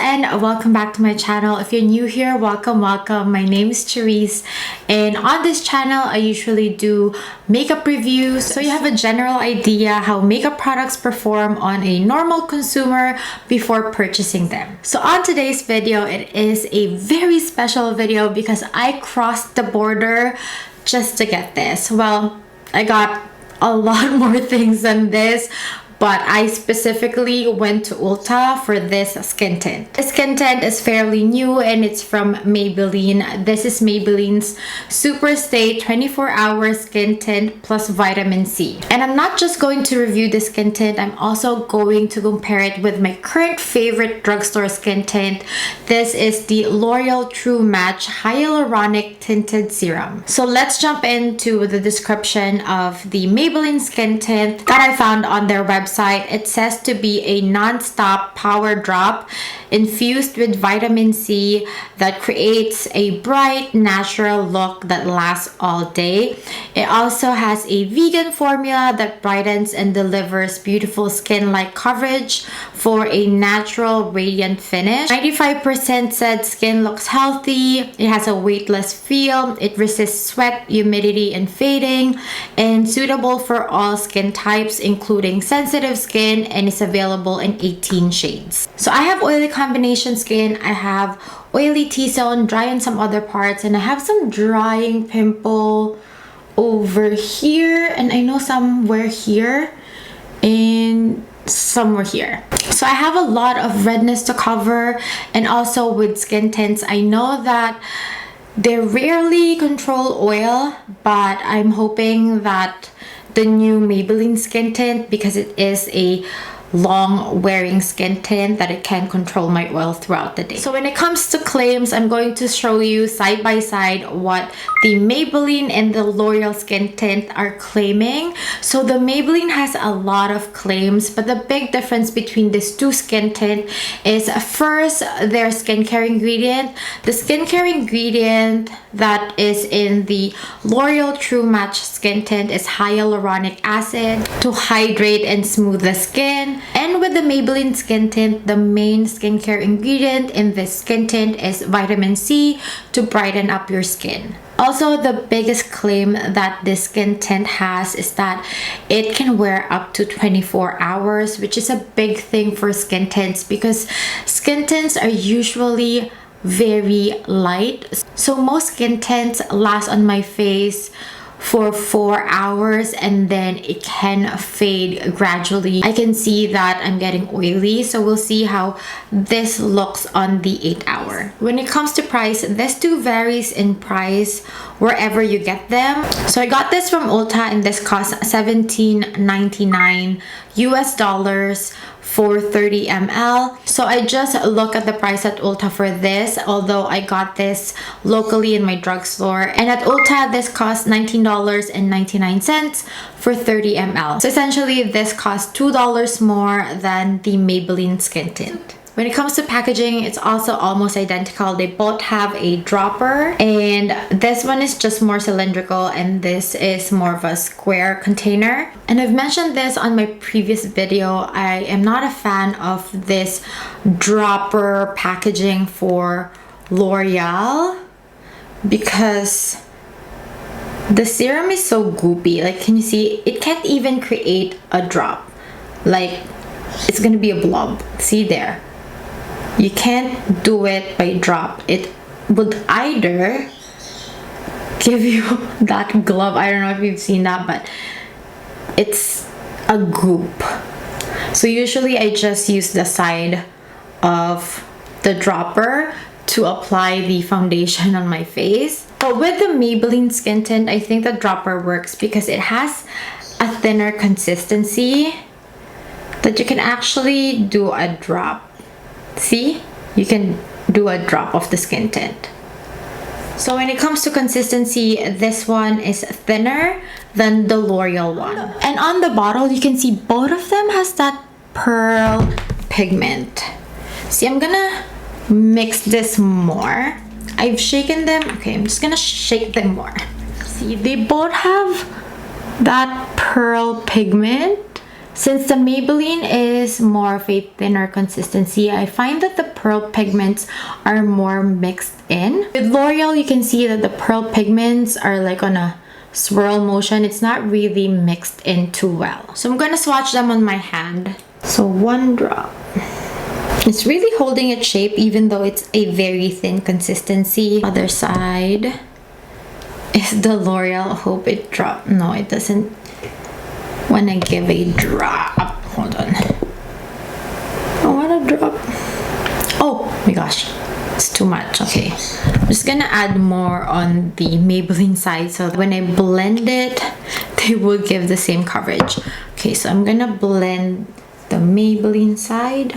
and welcome back to my channel. If you're new here, welcome. My name is Therese, and on this channel I usually do makeup reviews, so you have a general idea how makeup products perform on a normal consumer before purchasing them. So on today's video, it is a very special video because I crossed the border just to get this. Well, I got a lot more things than this, but I specifically went to Ulta for this skin tint. This skin tint is fairly new and it's from Maybelline. This is Maybelline's Superstay 24-hour skin tint plus vitamin C. And I'm not just going to review the skin tint, I'm also going to compare it with my current favorite drugstore skin tint. This is the L'Oreal True Match Hyaluronic Tinted Serum. So let's jump into the description of the Maybelline skin tint that I found on their website. It says to be a non-stop power drop infused with vitamin C that creates a bright, natural look that lasts all day. It also has a vegan formula that brightens and delivers beautiful skin-like coverage for a natural, radiant finish. 95% said skin looks healthy. It has a weightless feel. It resists sweat, humidity, and fading, and suitable for all skin types, including sensitive skin, and is available in 18 shades. So I have oily combination skin, I have oily T-zone, dry in some other parts, and I have some drying pimple over here, and I know somewhere here and somewhere here. So I have a lot of redness to cover. And also with skin tints, I know that they rarely control oil, but I'm hoping that the new Maybelline skin tint, because it is a long wearing skin tint, that it can control my oil throughout the day. So when it comes to claims, I'm going to show you side by side what the Maybelline and the L'Oreal skin tint are claiming. So the Maybelline has a lot of claims, but the big difference between these two skin tint is first their skincare ingredient. The skincare ingredient that is in the L'Oreal True Match skin tint is hyaluronic acid to hydrate and smooth the skin. And with the Maybelline skin tint, the main skincare ingredient in this skin tint is vitamin C to brighten up your skin. Also, the biggest claim that this skin tint has is that it can wear up to 24 hours, which is a big thing for skin tints because skin tints are usually very light. So most skin tints last on my face for 4 hours and then it can fade gradually. I can see that I'm getting oily, so we'll see how this looks on the 8-hour. When it comes to price, this too varies in price wherever you get them. So I got this from Ulta and this cost $17.99 US for 30 ml. So I just look at the price at Ulta for this, although I got this locally in my drugstore. And at Ulta, this cost $19.99 for 30 ml. So essentially, this costs $2 more than the Maybelline skin tint. When it comes to packaging, it's also almost identical. They both have a dropper, and this one is just more cylindrical and this is more of a square container. And I've mentioned this on my previous video. I am not a fan of this dropper packaging for L'Oreal because the serum is so goopy. Like, can you see? It can't even create a drop. Like, it's gonna be a blob. See there? You can't do it by drop. It would either give you that glove. I don't know if you've seen that, but it's a goop. So usually I just use the side of the dropper to apply the foundation on my face. But with the Maybelline skin tint, I think the dropper works because it has a thinner consistency that you can actually do a drop. See, you can do a drop of the skin tint. So when it comes to consistency, this one is thinner than the L'Oreal one. And on the bottle, you can see both of them has that pearl pigment. See, I'm gonna mix this more. I've shaken them. Okay, I'm just gonna shake them more. See, they both have that pearl pigment. Since the Maybelline is more of a thinner consistency, I find that the pearl pigments are more mixed in. With L'Oreal, you can see that the pearl pigments are like on a swirl motion. It's not really mixed in too well. So I'm gonna swatch them on my hand. So 1 drop. It's really holding its shape even though it's a very thin consistency. Other side is the L'Oreal. Hope it dropped. No, it doesn't want to give a drop. Hold on. I want to drop. Oh my gosh. It's too much. Okay. I'm just gonna add more on the Maybelline side so when I blend it, they will give the same coverage. Okay, so I'm gonna blend the Maybelline side,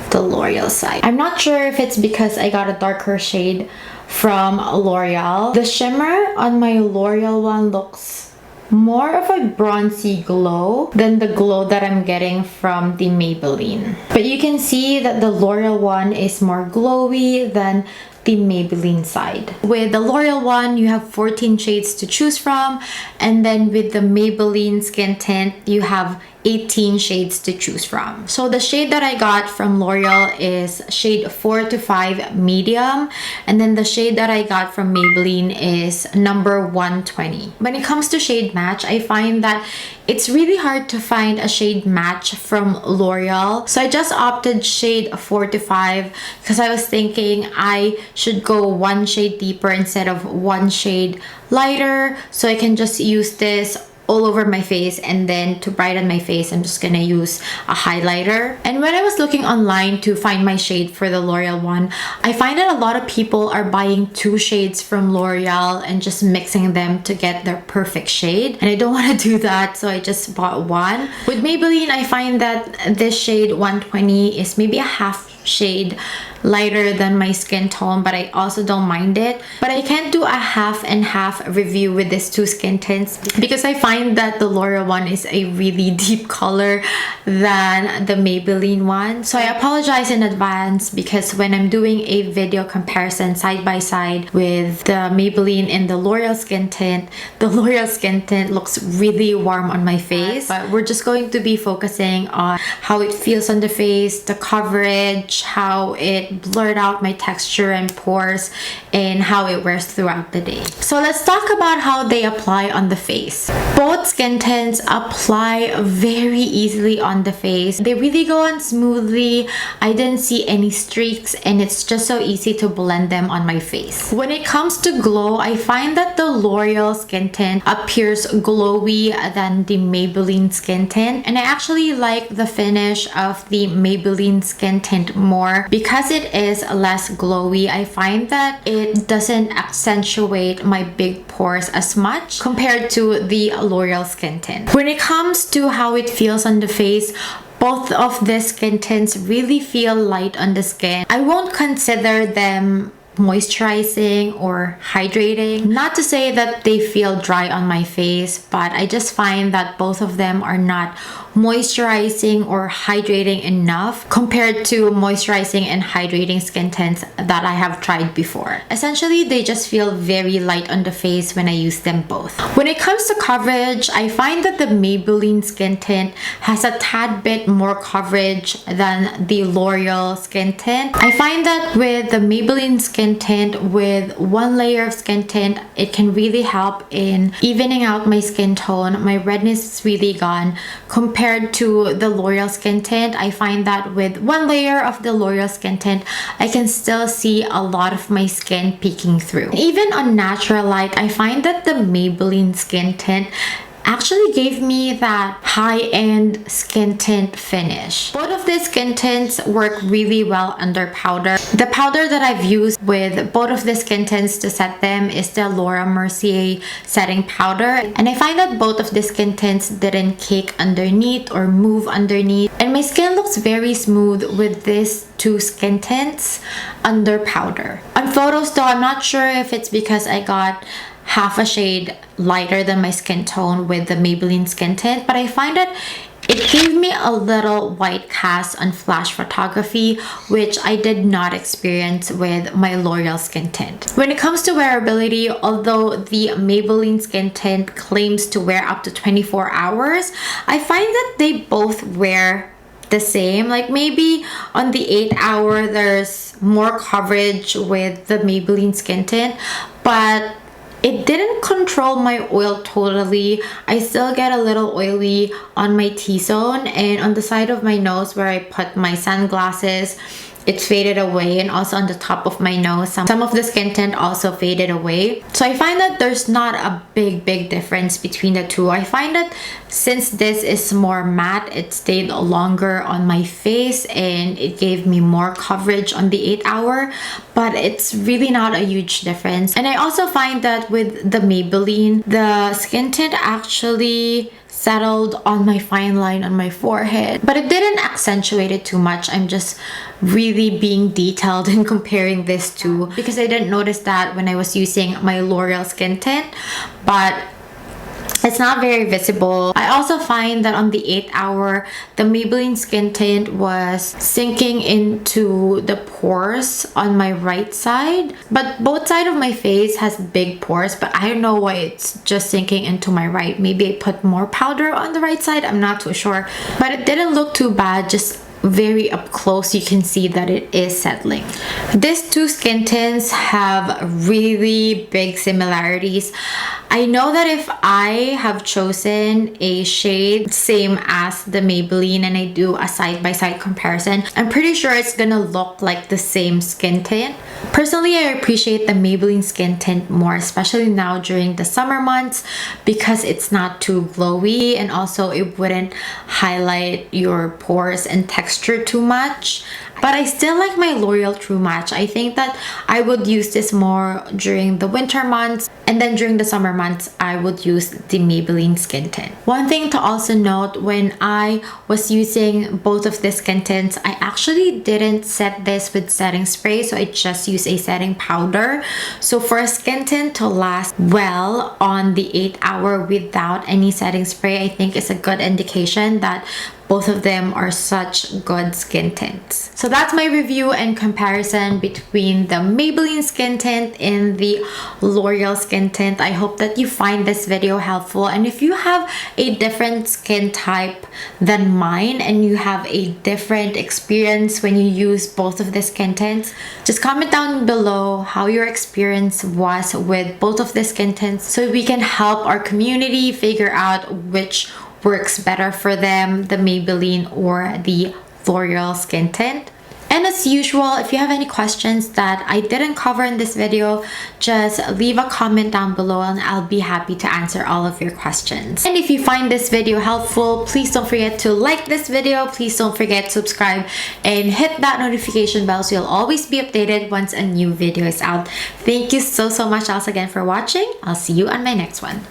the L'Oreal side. I'm not sure if it's because I got a darker shade from L'Oreal. The shimmer on my L'Oreal one looks more of a bronzy glow than the glow that I'm getting from the Maybelline. But you can see that the L'Oreal one is more glowy than the Maybelline side. With the L'Oreal one, you have 14 shades to choose from, and then with the Maybelline skin tint, you have 18 shades to choose from. So the shade that I got from L'Oreal is shade 4 to 5 medium, and then the shade that I got from Maybelline is number 120. When it comes to shade match, I find that it's really hard to find a shade match from L'Oreal. So I just opted shade 4 to 5 because I was thinking I should go 1 shade deeper instead of 1 shade lighter, so I can just use this all over my face, and then to brighten my face I'm just gonna use a highlighter. And when I was looking online to find my shade for the L'Oreal one, I find that a lot of people are buying 2 shades from L'Oreal and just mixing them to get their perfect shade, and I don't want to do that, so I just bought 1. With Maybelline, I find that this shade 120 is maybe a half shade lighter than my skin tone, but I also don't mind it. But I can't do a half and half review with these 2 skin tints because I find that the L'Oreal one is a really deep color than the Maybelline one. So I apologize in advance because when I'm doing a video comparison side by side with the Maybelline and the L'Oreal skin tint, the L'Oreal skin tint looks really warm on my face. But we're just going to be focusing on how it feels on the face, the coverage, how it blurred out my texture and pores, and how it wears throughout the day. So let's talk about how they apply on the face. Both skin tints apply very easily on the face. They really go on smoothly. I didn't see any streaks, and it's just so easy to blend them on my face. When it comes to glow, I find that the L'Oreal skin tint appears glowy than the Maybelline skin tint, and I actually like the finish of the Maybelline skin tint more because it is less glowy. I find that it doesn't accentuate my big pores as much compared to the L'Oreal skin tint. When it comes to how it feels on the face, both of the skin tints really feel light on the skin. I won't consider them moisturizing or hydrating. Not to say that they feel dry on my face, but I just find that both of them are not moisturizing or hydrating enough compared to moisturizing and hydrating skin tints that I have tried before. Essentially, they just feel very light on the face when I use them both. When it comes to coverage, I find that the Maybelline skin tint has a tad bit more coverage than the L'Oreal skin tint. I find that with the Maybelline skin tint, with 1 layer of skin tint, it can really help in evening out my skin tone. My redness is really gone. Compared to the L'Oreal skin tint, I find that with 1 layer of the L'Oreal skin tint, I can still see a lot of my skin peeking through. Even on natural light, I find that the Maybelline skin tint actually gave me that high-end skin tint finish. Both of these skin tints work really well under powder. The powder that I've used with both of the skin tints to set them is the Laura Mercier setting powder, and I find that both of the skin tints didn't cake underneath or move underneath, and my skin looks very smooth with these 2 skin tints under powder. On photos though, I'm not sure if it's because I got half a shade lighter than my skin tone with the Maybelline skin tint, but I find that It gave me a little white cast on flash photography, which I did not experience with my L'Oreal Skin Tint. When it comes to wearability, although the Maybelline Skin Tint claims to wear up to 24 hours, I find that they both wear the same. Like maybe on the 8-hour there's more coverage with the Maybelline Skin Tint, but it didn't control my oil totally. I still get a little oily on my T-zone and on the side of my nose where I put my sunglasses. It faded away, and also on the top of my nose some of the skin tint also faded away. So I find that there's not a big difference between the two. I find that since this is more matte, it stayed longer on my face and it gave me more coverage on the 8-hour, but it's really not a huge difference. And I also find that with the Maybelline, the skin tint actually settled on my fine line on my forehead, but it didn't accentuate it too much. I'm just really being detailed in comparing this two because I didn't notice that when I was using my L'Oreal Skin Tint, but it's not very visible. I also find that on the 8-hour, the Maybelline Skin Tint was sinking into the pores on my right side, but both sides of my face has big pores, but I don't know why it's just sinking into my right. Maybe I put more powder on the right side, I'm not too sure, but it didn't look too bad. Just very up close you can see that it is settling. These two skin tints have really big similarities. I know that if I have chosen a shade same as the Maybelline and I do a side-by-side comparison, I'm pretty sure it's gonna look like the same skin tint. Personally, I appreciate the Maybelline Skin Tint more, especially now during the summer months, because it's not too glowy and also it wouldn't highlight your pores and texture too much. But I still like my L'Oreal True Match. I think that I would use this more during the winter months, and then during the summer months I would use the Maybelline Skin Tint. One thing to also note, when I was using both of the skin tints, I actually didn't set this with setting spray, so I just used a setting powder. So for a skin tint to last well on the 8-hour without any setting spray, I think is a good indication that both of them are such good skin tints. So that's my review and comparison between the Maybelline Skin Tint and the L'Oreal Skin Tint. I hope that you find this video helpful, and if you have a different skin type than mine and you have a different experience when you use both of the skin tints, just comment down below how your experience was with both of the skin tints so we can help our community figure out which works better for them, the Maybelline or the L'Oreal Skin Tint. And as usual, if you have any questions that I didn't cover in this video, just leave a comment down below and I'll be happy to answer all of your questions. And if you find this video helpful, please don't forget to like this video, please don't forget to subscribe and hit that notification bell so you'll always be updated once a new video is out. Thank you so much else again for watching. I'll see you on my next one.